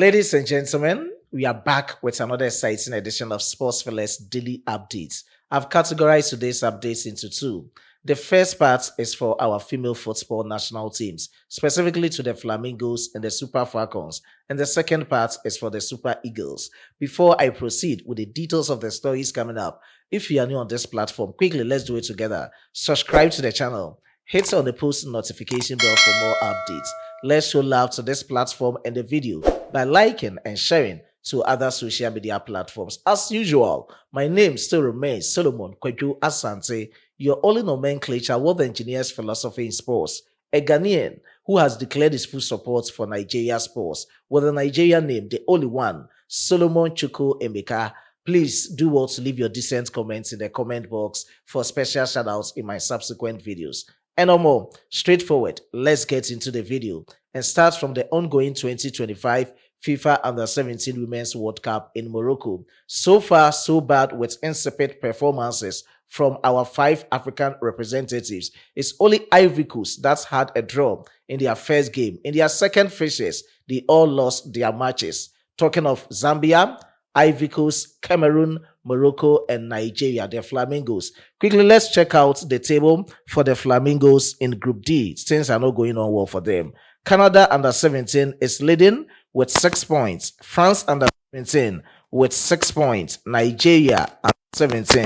Ladies and gentlemen, we are back with another exciting edition of Sports Fearless Daily Updates. I've categorized today's updates into two. The first part is for our female football national teams, specifically to the Flamingos and the Super Falcons, and the second part is for the Super Eagles. Before I proceed with the details of the stories coming up, if you are new on this platform, quickly let's do it together. Subscribe to the channel, hit on the post notification bell for more updates. Let's show love to this platform and the video by liking and sharing to other social media platforms. As usual, my name still remains Solomon Kweju Asante, your only nomenclature world engineer's philosophy in sports, a Ghanaian who has declared his full support for Nigeria sports with a Nigerian name, the only one, Solomon Chukwu Emeka. Please do well to leave your decent comments in the comment box for special shoutouts in my subsequent videos. And no more, straightforward, let's get into the video and start from the ongoing 2025 FIFA Under-17 Women's World Cup in Morocco. So far, so bad with insipid performances from our 5 African representatives. It's only Ivory Coast that's had a draw in their first game. In their second fixtures, they all lost their matches. Talking of Zambia, Ivory Coast, Cameroon, Morocco, and Nigeria, the Flamingos. Quickly, let's check out the table for the Flamingos in Group D. Things are not going on well for them. Canada Under-17 is leading with 6 points. France Under-17 with 6 points. Nigeria Under-17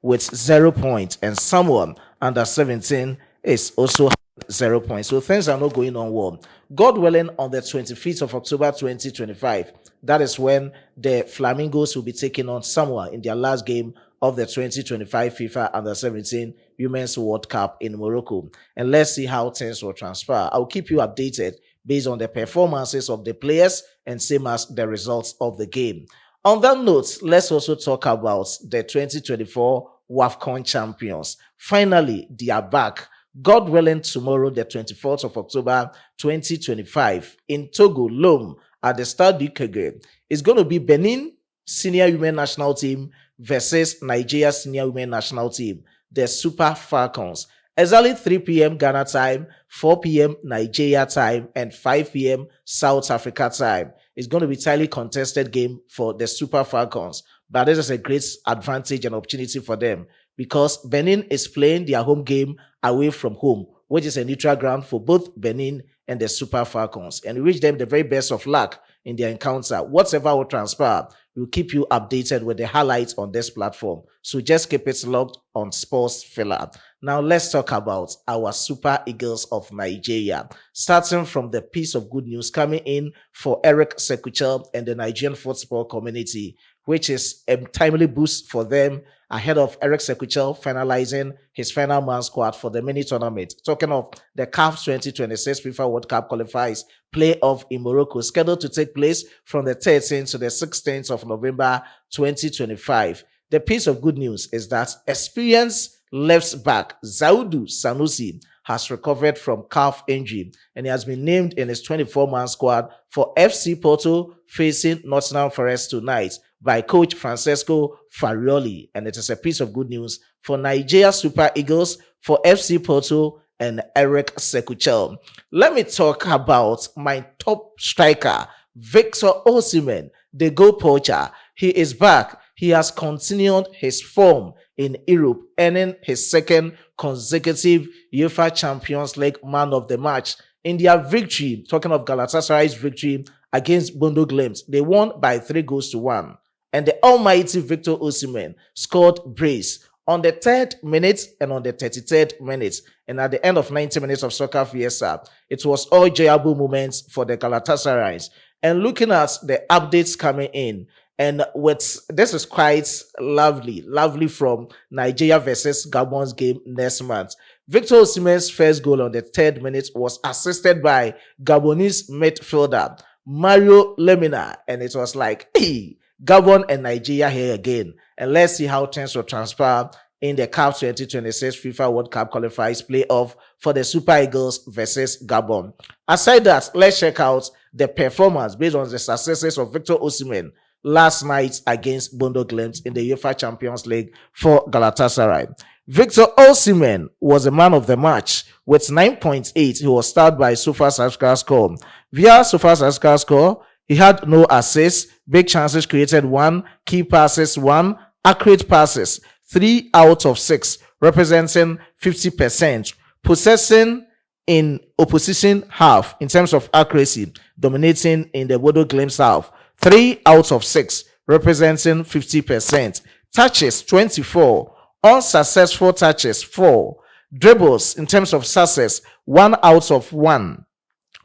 with 0 points. And Samoa Under-17 is also 0 points. So things are not going on well. God willing, on the 25th of October 2025, that is when the Flamingos will be taking on Samoa in their last game of the 2025 FIFA Under-17 Women's World Cup in Morocco. And let's see how things will transpire. I'll keep you updated based on the performances of the players and same as the results of the game. On that note, let's also talk about the 2024 WAFCON champions. Finally, they are back. God willing, tomorrow, the 24th of October 2025, in Togo, Lome, at the Stade du Kege, it's going to be Benin Senior Women National Team versus Nigeria Senior Women National Team, the Super Falcons. Exactly 3 p.m. Ghana time, 4 p.m. Nigeria time, and 5 p.m. South Africa time. It's going to be a highly contested game for the Super Falcons, but this is a great advantage and opportunity for them because Benin is playing their home game away from home, which is a neutral ground for both Benin and the Super Falcons. And we wish them the very best of luck in their encounter. Whatever will transpire, we'll keep you updated with the highlights on this platform. So just keep it logged on Sports Filler. Now let's talk about our Super Eagles of Nigeria. Starting from the piece of good news coming in for Eric Sekuchel and the Nigerian football community, which is a timely boost for them ahead of Eric Sekuchel finalizing his final man squad for the mini tournament. Talking of the CAF 2026 FIFA World Cup qualifiers playoff in Morocco, scheduled to take place from the 13th to the 16th of November 2025. The piece of good news is that experienced left back Zaudu Sanusi has recovered from calf injury and he has been named in his 24-man squad for FC Porto facing Nottingham Forest tonight by coach Francesco Farioli. And it is a piece of good news for Nigeria Super Eagles, for FC Porto, and Eric Sekuchel. Let me talk about my top striker, Victor Osimhen, the goal poacher. He is back. He has continued his form in Europe, earning his second consecutive UEFA Champions League Man of the Match in their victory. Talking of Galatasaray's victory against Bodo Glimt, they won by 3-1. And the almighty Victor Osimhen scored brace on the 3rd minute and on the 33rd minute. And at the end of 90 minutes of Soccer Fiesta, it was all enjoyable moments for the Galatasarays. And looking at the updates coming in, and this is quite lovely from Nigeria versus Gabon's game next month. Victor Osimhen's first goal on the 3rd minute was assisted by Gabonese midfielder Mario Lemina. And it was like, hey, Gabon and Nigeria here again. And let's see how things will transpire in the CAF 2026 FIFA World Cup qualifiers playoff for the Super Eagles versus Gabon. Aside that, let's check out the performance based on the successes of Victor Osimhen last night against Bodo Glimt in the UEFA Champions League for Galatasaray. Victor Osimhen was the man of the match with 9.8. He was starred by SofaScore. Via SofaScore, He had no assists, big chances created 1, key passes 1, accurate passes 3 out of 6, representing 50%. Possessing in opposition half in terms of accuracy, dominating in the Bodo Glimt's half 3 out of 6, representing 50%. Touches 24, unsuccessful touches 4, dribbles in terms of success 1 out of 1.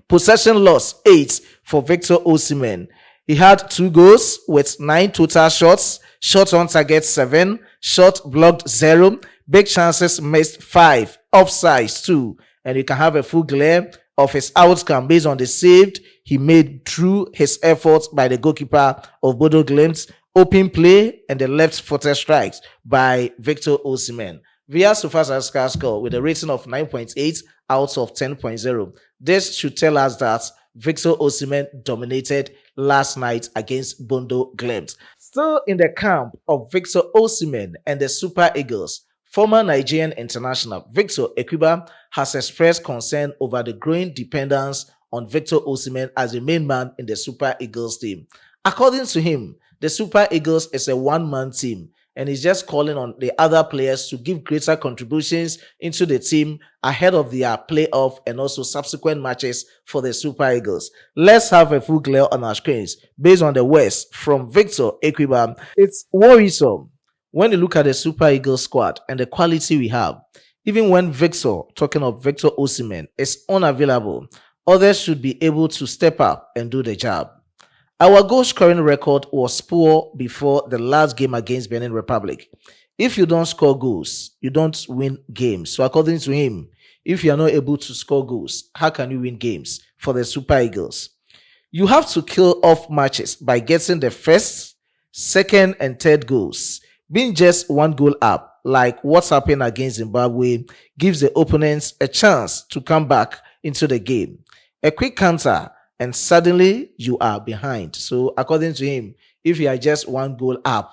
Possession loss 8 for Victor Osimhen. He had 2 goals with 9 total shots, shot on target 7, shot blocked 0, big chances missed 5, offsides 2, and you can have a full glare of his outcome based on the saved he made through his efforts by the goalkeeper of Bodo Glimt, open play, and the left-footed strikes by Victor Osimhen. Via SofaScore score with a rating of 9.8 out of 10.0. This should tell us that Victor Osimhen dominated last night against Bodo Glimt. Still in the camp of Victor Osimhen and the Super Eagles, former Nigerian international Victor Ekwiba has expressed concern over the growing dependence on Victor Osimhen as the main man in the Super Eagles team. According to him, the Super Eagles is a one-man team, and he's just calling on the other players to give greater contributions into the team ahead of their playoff and also subsequent matches for the Super Eagles. Let's have a full glare on our screens based on the words from Victor Ekwiba. It's worrisome when you look at the Super Eagles squad and the quality we have. Even when Victor, talking of Victor Osimhen, is unavailable, others should be able to step up and do the job. Our goal scoring record was poor before the last game against Benin Republic. If you don't score goals, you don't win games. So according to him, if you are not able to score goals, how can you win games for the Super Eagles? You have to kill off matches by getting the first, second, and third goals. Being just 1 goal up, like what's happened against Zimbabwe, gives the opponents a chance to come back into the game. A quick counter, and suddenly you are behind. So according to him, if you are just 1 goal up,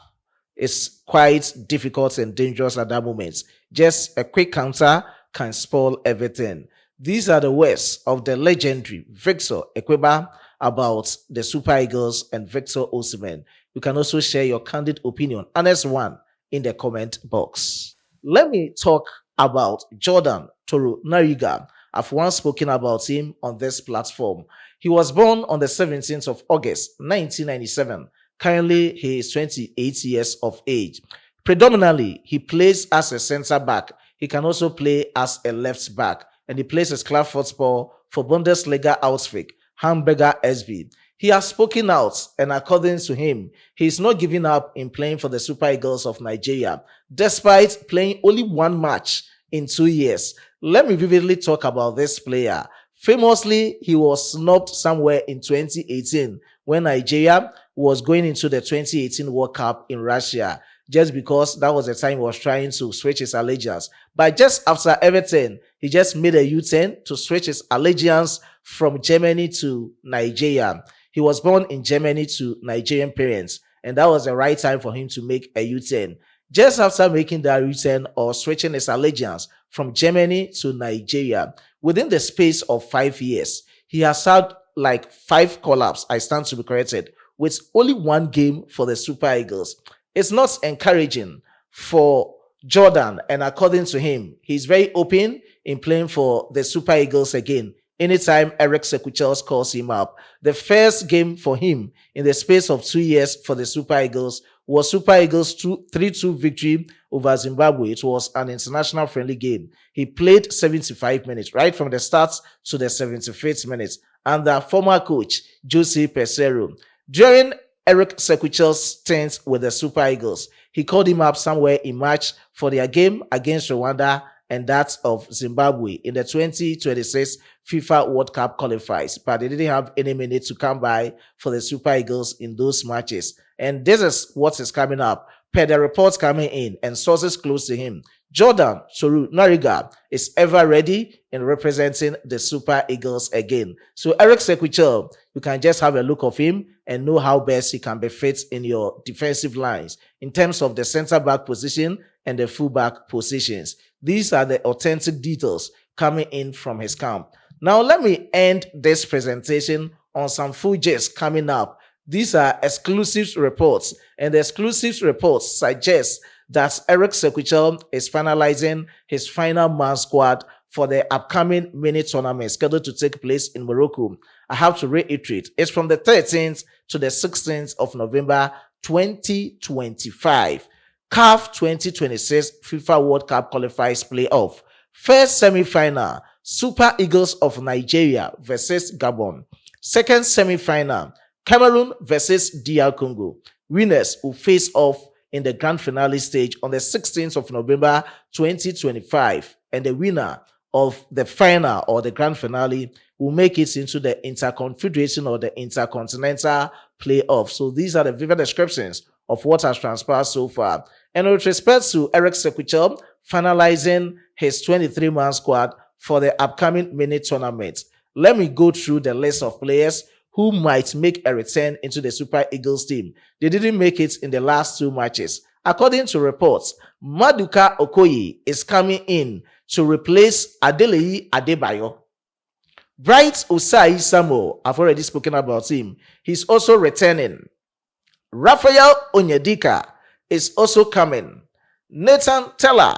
it's quite difficult and dangerous at that moment. Just a quick counter can spoil everything. These are the words of the legendary Victor Ekwiba about the Super Eagles and Victor Osimhen. You can also share your candid opinion, honest one, in the comment box. Let me talk about Jordan Torunarigha. I've once spoken about him on this platform. He was born on the 17th of August, 1997. Currently, he is 28 years of age. Predominantly, he plays as a center back. He can also play as a left back, and he plays his club football for Bundesliga outfit, Hamburger SV. He has spoken out, and according to him, he is not giving up in playing for the Super Eagles of Nigeria, despite playing only 1 match in 2 years. Let me vividly talk about this player. Famously, he was snubbed somewhere in 2018 when Nigeria was going into the 2018 World Cup in Russia, just because that was the time he was trying to switch his allegiance. But just after everything, he just made a U-turn to switch his allegiance from Germany to Nigeria. He was born in Germany to Nigerian parents, and that was the right time for him to make a U-turn. Just after making that U-turn or switching his allegiance from Germany to Nigeria, within the space of 5 years, he has had like 5 call-ups, I stand to be corrected, with only 1 game for the Super Eagles. It's not encouraging for Jordan, and according to him, he's very open in playing for the Super Eagles again anytime Eric Sekuchels calls him up. The first game for him in the space of 2 years for the Super Eagles was Super Eagles 3-2 victory over Zimbabwe. It was an international friendly game. He played 75 minutes, right from the start to the 75th minute, under former coach Jose Pesero. During Eric Sekuchel's stint with the Super Eagles, he called him up somewhere in March for their game against Rwanda and that of Zimbabwe in the 2026 FIFA World Cup qualifiers, but they didn't have any minutes to come by for the Super Eagles in those matches. And this is what is coming up per the reports coming in and sources close to him. Jordan Torunarigha is ever ready in representing the Super Eagles again. So Eric Sekuchel, you can just have a look of him and know how best he can be fit in your defensive lines in terms of the center back position and the full back positions. These are the authentic details coming in from his camp. Now, let me end this presentation on some full gist coming up. These are exclusive reports, and the exclusive reports suggest that Eric Sequichel is finalizing his final man squad for the upcoming mini tournament scheduled to take place in Morocco. I have to reiterate, it's from the 13th to the 16th of November 2025. CAF 2026 FIFA World Cup qualifiers playoff. First semi-final, Super Eagles of Nigeria versus Gabon. Second semi-final, Cameroon versus DR Congo. Winners will face off in the grand finale stage on the 16th of November 2025. And the winner of the final or the grand finale will make it into the Interconfederation or the Intercontinental playoff. So these are the vivid descriptions of what has transpired so far. And with respect to Eric Sequichel finalizing his 23-man squad for the upcoming mini tournament, let me go through the list of players who might make a return into the Super Eagles team. They didn't make it in the last 2 matches. According to reports, Maduka Okoye is coming in to replace Adeleyi Adebayo. Bright Osai Samuel, I've already spoken about him. He's also returning. Raphael Onyedika is also coming. Nathan Teller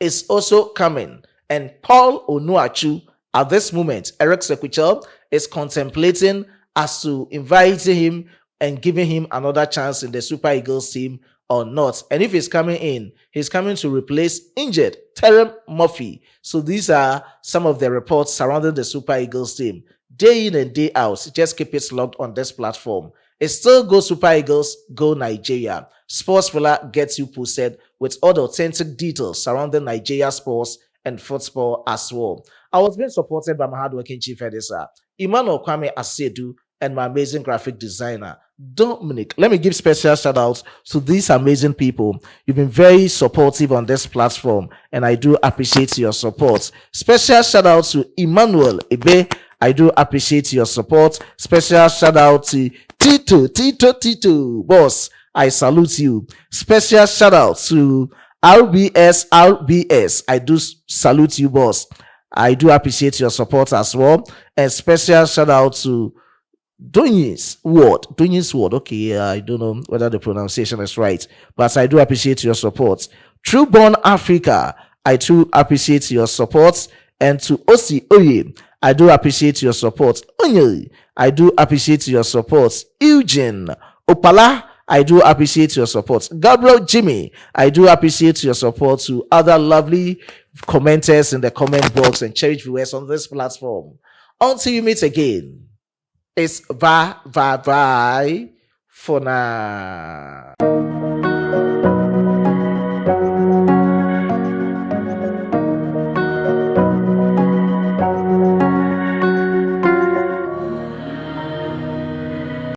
is also coming. And Paul Onuachu, at this moment, Eric Sequichel is contemplating as to inviting him and giving him another chance in the Super Eagles team or not. And if he's coming in, he's coming to replace injured Terem Murphy. So these are some of the reports surrounding the Super Eagles team. Day in and day out, just keep it logged on this platform. It's still Go Super Eagles, Go Nigeria. Sports Villa gets you posted with all the authentic details surrounding Nigeria sports and football as well. I was being supported by my hardworking chief editor, Emmanuel Kwame Asedu, and my amazing graphic designer, Dominic. Let me give special shout outs to these amazing people. You've been very supportive on this platform, and I do appreciate your support. Special shout out to Emmanuel Ebe. I do appreciate your support. Special shout out to Tito, boss. I salute you. Special shout out to RBS. I do salute you, boss. I do appreciate your support as well. And special shout out to Duny's word. Okay, I don't know whether the pronunciation is right, but I do appreciate your support. Trueborn Africa, I do appreciate your support. And to Osi Oye, I do appreciate your support. Onye, I do appreciate your support. Eugene Opala, I do appreciate your support. Gabriel Jimmy, I do appreciate your support. To other lovely commenters in the comment box and cherished viewers on this platform. Until you meet again, it's bye for now.